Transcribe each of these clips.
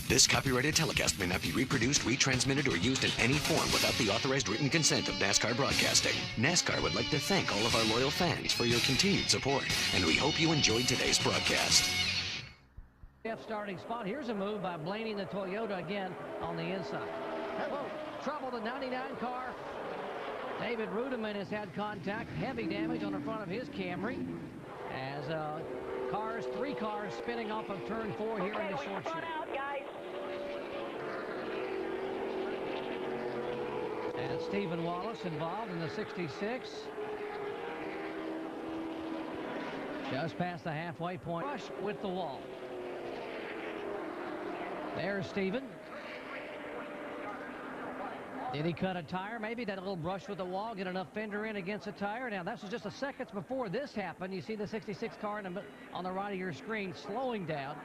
This copyrighted telecast may not be reproduced, retransmitted, or used in any form without the authorized written consent of NASCAR Broadcasting. NASCAR would like to thank all of our loyal fans for your continued support, and we hope you enjoyed today's broadcast. Starting spot. Here's a move by Blaney in the Toyota again on the inside. Whoa, trouble the 99 car. David Rudiman has had contact, heavy damage on the front of his Camry as three cars spinning off of turn 4 here in the short shoot. And Stephen Wallace involved in the 66. Just past the halfway point. Rush with the wall. There's Stephen. Did he cut a tire? Maybe that little brush with the wall, get enough fender in against a tire. Now, this was just a seconds before this happened. You see the 66 car on the right of your screen slowing down.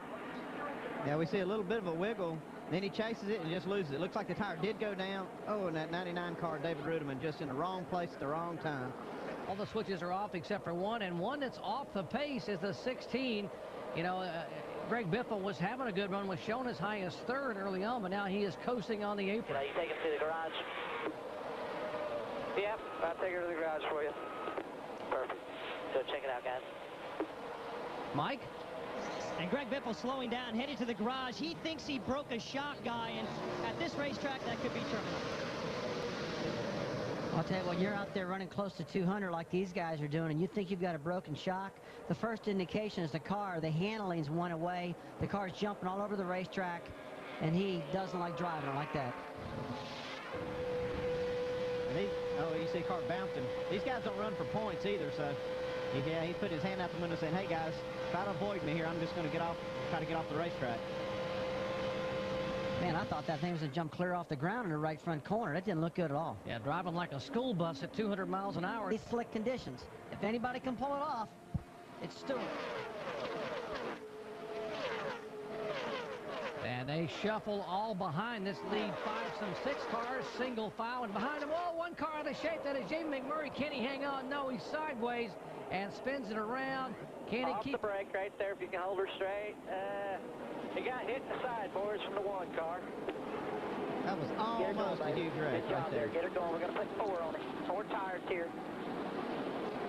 Yeah, we see a little bit of a wiggle. Then he chases it and just loses it. Looks like the tire did go down. Oh, and that 99 car, David Rudiman, just in the wrong place at the wrong time. All the switches are off except for one, and one that's off the pace is the 16. You know, Greg Biffle was having a good run, was shown as high as third early on, but now he is coasting on the apron. You take him to the garage? Yep, I'll take her to the garage for you. Perfect. So check it out, guys. Mike? And Greg Biffle slowing down, headed to the garage. He thinks he broke a shock guy, and at this racetrack, that could be terminal. I'll tell you what, you're out there running close to 200 like these guys are doing, and you think you've got a broken shock. The first indication is the car, the handling's one away. The car's jumping all over the racetrack, and he doesn't like driving it like that. And you see car bouncing. These guys don't run for points either, so yeah, he put his hand out the window saying, hey guys, try to avoid me here. I'm just going to try to get off the racetrack. Man, I thought that thing was going to jump clear off the ground in the right front corner. That didn't look good at all. Yeah, driving like a school bus at 200 miles an hour. These slick conditions. If anybody can pull it off, it's Stewart. And they shuffle all behind this lead 5-6 cars, single file, and behind them, one car out of shape. That is Jamie McMurray. Can he hang on? No, he's sideways and spins it around. Can he keep the brake right there if you can hold her straight? He got hit in the side, boys, from the one car. That was almost a huge wreck right there. Get her going. We're going to put 4 on it. 4 tires here.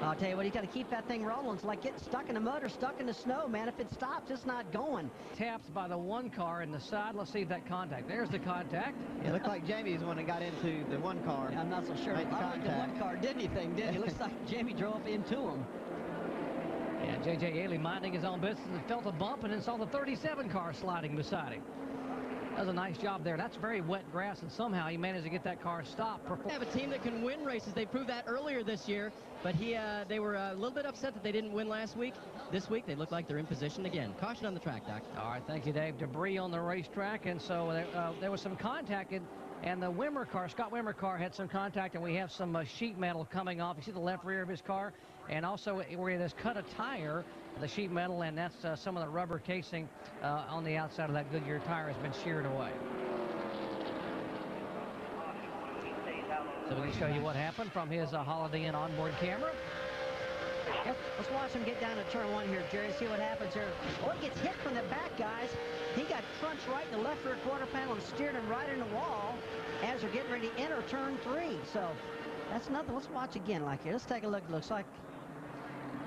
I'll tell you what, you got to keep that thing rolling. It's like getting stuck in the mud or stuck in the snow, man. If it stops, it's not going. Tapped by the one car in the side. Let's see if that contact. There's the contact. It looked like Jamie's the one that got into the one car. Yeah, I'm not so sure. I don't think the one car did anything, did he? It looks like Jamie drove into him. Yeah, J.J. Ailey minding his own business and felt a bump and then saw the 37 car sliding beside him. That was a nice job there. That's very wet grass, and somehow he managed to get that car stopped. They have a team that can win races. They proved that earlier this year, but they were a little bit upset that they didn't win last week. This week, they look like they're in position again. Caution on the track, Doc. All right, thank you, Dave. Debris on the racetrack, and so there was some contact, and the Wimmer car, Scott Wimmer car, had some contact, and we have some sheet metal coming off. You see the left rear of his car, and also where it has cut a tire, the sheet metal, and that's some of the rubber casing on the outside of that Goodyear tire has been sheared away. So we can show you what happened from his Holiday Inn onboard camera. Let's watch him get down to turn 1 here, Jerry. See what happens here. Oh, he gets hit from the back, guys. He got crunched right in the left rear quarter panel and steered him right in the wall as they're getting ready to enter turn 3. So that's nothing. Let's watch again like here. Let's take a look. It looks like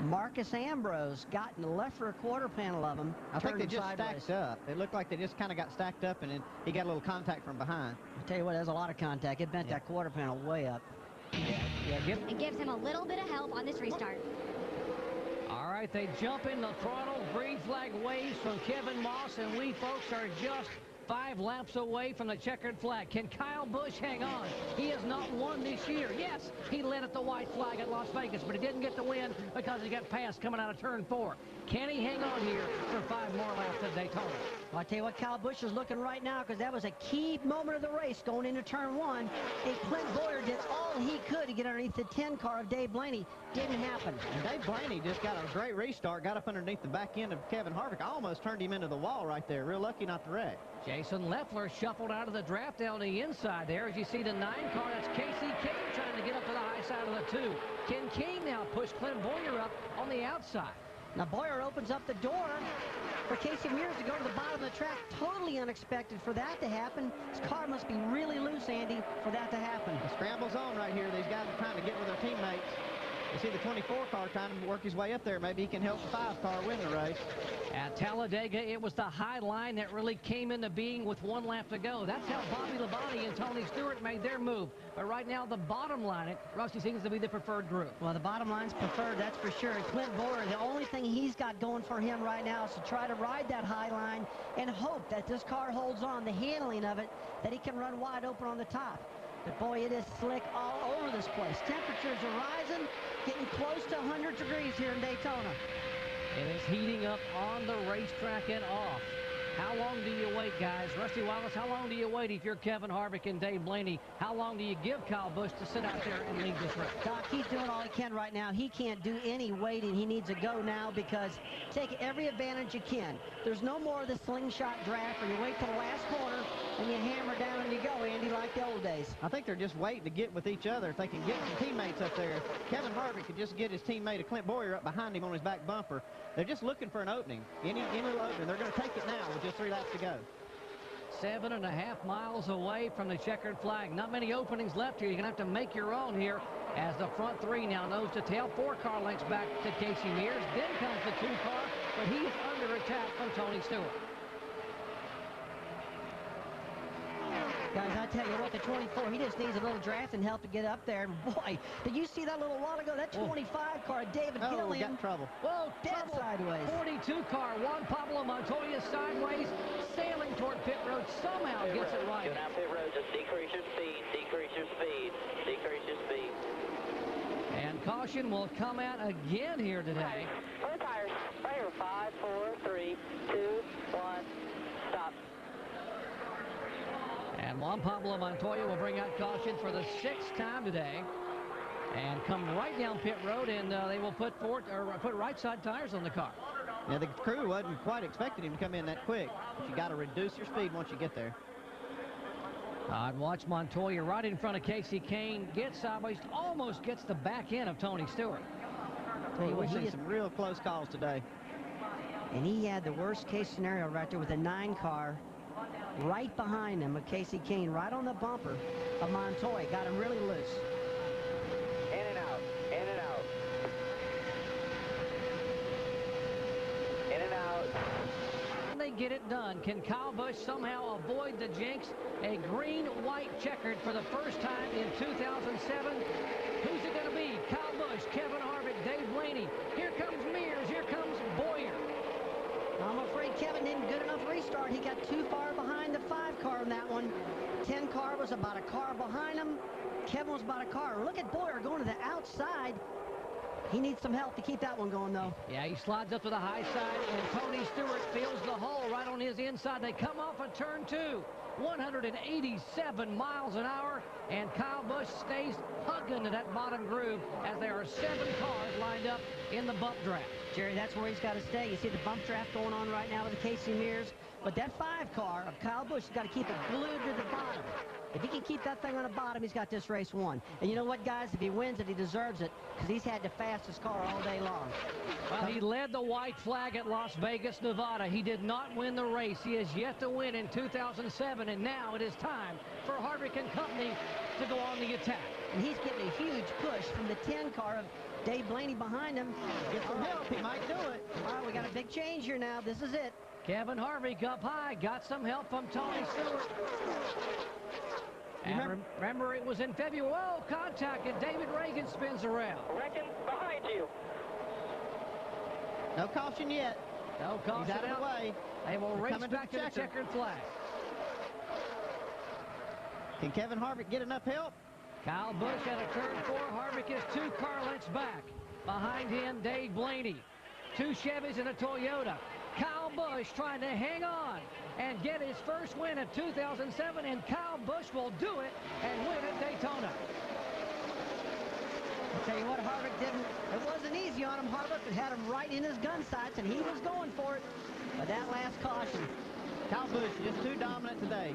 Marcus Ambrose got in the left rear quarter panel of him. I think they just sideways. stacked up. It looked like they just kind of got stacked up, and then he got a little contact from behind. I tell you what, there's a lot of contact. It bent that quarter panel way up. It gives him a little bit of help on this restart. All right, they jump in the throttle. Green flag waves from Kevin Moss, and we folks are just 5 laps away from the checkered flag. Can Kyle Busch hang on? He has not won this year. Yes, he led at the white flag at Las Vegas, but he didn't get the win because he got passed coming out of turn 4. Can he hang on here for 5 more laps at Daytona? Well, I tell you what, Kyle Busch is looking right now because that was a key moment of the race going into turn 1. And Clint Boyer did all he could to get underneath the 10 car of Dave Blaney. Didn't happen. And Dave Blaney just got a great restart, got up underneath the back end of Kevin Harvick. Almost turned him into the wall right there. Real lucky not to wreck. Jason Leffler shuffled out of the draft down the inside there. As you see the 9 car, that's Casey King trying to get up to the high side of the 2. Can King now push Clint Boyer up on the outside? Now Boyer opens up the door. for Casey Mears to go to the bottom of the track. Totally unexpected for that to happen. His car must be really loose, Andy, for that to happen. The scramble's on right here. These guys are trying to get with their teammates. You see the 24 car trying to work his way up there. Maybe he can help the 5 car win the race. At Talladega, it was the high line that really came into being with 1 lap to go. That's how Bobby Labonte and Tony Stewart made their move. But right now, the bottom line, Rusty seems to be the preferred group. Well, the bottom line's preferred, that's for sure. And Clint Boyer, the only thing he's got going for him right now is to try to ride that high line and hope that this car holds on, the handling of it, that he can run wide open on the top. But boy, it is slick all over this place. Temperatures are rising, getting close to 100 degrees here in Daytona. It is heating up on the racetrack and off. How long do you wait, guys? Rusty Wallace, how long do you wait if you're Kevin Harvick and Dave Blaney? How long do you give Kyle Busch to sit out there and lead this race? Doc, he's doing all he can right now. He can't do any waiting. He needs to go now because take every advantage you can. There's no more of the slingshot draft where you wait till the last corner and you hammer down and you go, Andy, like the old days. I think they're just waiting to get with each other. If they can get some teammates up there. Kevin Harvick could just get his teammate Clint Boyer up behind him on his back bumper. They're just looking for an opening. Any little opening. They're going to take it now with just 3 laps to go. 7.5 miles away from the checkered flag. Not many openings left here. You're going to have to make your own here as the front 3 now nose to tail. 4 car lengths back to Casey Mears. Then comes the 2 car, but he's under attack from Tony Stewart. Guys, I tell you what, the 24, he just needs a little draft and help to get up there. And boy, did you see that little while ago? That 25 car, David Gilliam. Got in trouble. Whoa, dead trouble. sideways. 42 car, Juan Pablo Montoya sideways, sailing toward pit road, somehow gets it right. Down pit road, just decrease your speed, decrease your speed, decrease your speed. And caution will come out again here today. Front tires, right here, 5, 4, 3, 2, 1, stop. And Juan Pablo Montoya will bring out caution for the 6th time today. And come right down pit road, and they will put right side tires on the car. Yeah, the crew wasn't quite expecting him to come in that quick. But you got to reduce your speed once you get there. And watch Montoya right in front of Casey Kane, gets sideways, almost gets the back end of Tony Stewart. Hey, we've seen some real close calls today. And he had the worst case scenario right there with a 9 car right behind him of Casey Kane, right on the bumper of Montoya. Got him really loose. In and out, in and out. In and out. They get it done. Can Kyle Busch somehow avoid the jinx? A green-white checkered for the first time in 2007. Who's it going to be? Kyle Busch, Kevin Harvick, Dave Blaney. Here comes Mears. Here comes Boyer. I'm afraid Kevin didn't good enough restart. He got too far behind the 5 car in that one. 10 car was about a car behind him. Kevin was about a car. Look at Boyer going to the outside. He needs some help to keep that one going, though. Yeah, he slides up to the high side, and Tony Stewart feels the hole right on his inside. They come off of turn 2. 187 miles an hour, and Kyle Busch stays hugging to that bottom groove as there are 7 cars lined up in the bump draft. Jerry, that's where he's got to stay. You see the bump draft going on right now with the Casey Mears, but that 5 car of Kyle Busch has got to keep it glued to the bottom. If he can keep that thing on the bottom, he's got this race won. And you know what, guys? If he wins it, he deserves it, because he's had the fastest car all day long. Well, he led the white flag at Las Vegas, Nevada. He did not win the race. He has yet to win in 2007, and now it is time for Harvick and company to go on the attack. And he's getting a huge push from the 10 car of Dave Blaney behind him. Get some help. He might do it. All right, we got a big change here now. This is it. Kevin Harvick up high, got some help from Tony Stewart. And remember, it was in February. Oh, contact, and David Reagan spins around. Reckon behind you. No caution yet. No caution. He's out of the way. They will race coming back to the checkered flag. Can Kevin Harvick get enough help? Kyle Busch at a turn 4. Harvick is 2 car lengths back. Behind him, Dave Blaney. 2 Chevys and a Toyota. Kyle Busch trying to hang on and get his first win of 2007, and Kyle Busch will do it and win at Daytona. I'll tell you what, Harvick didn't. It wasn't easy on him. Harvick had him right in his gun sights, and he was going for it. But that last caution, Kyle Busch just too dominant today.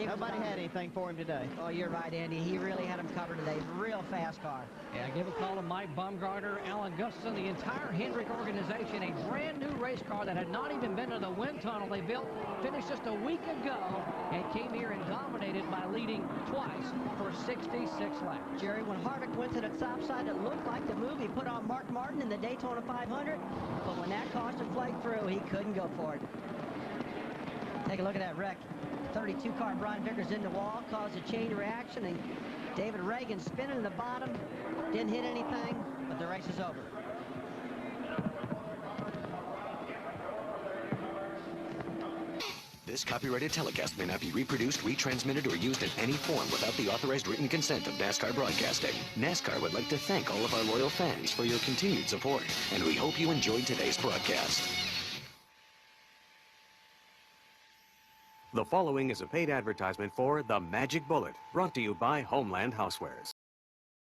Nobody had anything for him today. Oh, you're right, Andy. He really had him covered today. Real fast car. Yeah, give a call to Mike Bumgarner, Alan Gustafson, the entire Hendrick organization. A brand new race car that had not even been to the wind tunnel they built, finished just a week ago, and came here and dominated by leading twice for 66 laps. Jerry, when Harvick went to the top side, it looked like the move he put on Mark Martin in the Daytona 500. But when that caution flaked through, he couldn't go for it. Take a look at that wreck. 32 car Brian Vickers in the wall, caused a chain reaction, and David Reagan spinning in the bottom, didn't hit anything, but the race is over. This copyrighted telecast may not be reproduced, retransmitted, or used in any form without the authorized written consent of NASCAR Broadcasting. NASCAR would like to thank all of our loyal fans for your continued support, and we hope you enjoyed today's broadcast. The following is a paid advertisement for The Magic Bullet, brought to you by Homeland Housewares.